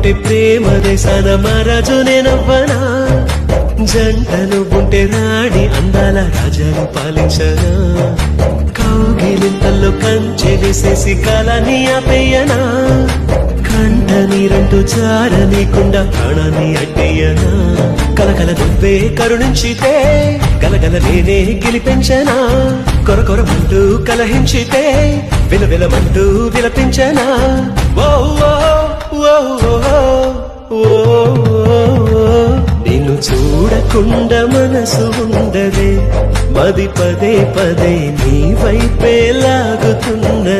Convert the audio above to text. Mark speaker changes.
Speaker 1: ఉంటే ప్రేమ దేశాన మహారాజు నేనవ్వనా జంటను ఉంటే రాణి అందాల రాజాను పాలించనా కౌగిలింతల్లో కంచె వేసేసి కాలాన్ని ఆపేయనా కంట నీరంటూ జారనీకుండా ప్రాణాన్ని అడ్డేయనా కలకల నువ్వే కరుణించితే గలగల నేనే గెలిపించనా కొరకొరమంటూ కలహించితే విలవిలమంటూ విలపించనా ఓ ఓ ఓ నిన్ను చూడకుండా మనసు ఉండదే మది పదే పదే నీ వైపే లాగుతున్నదే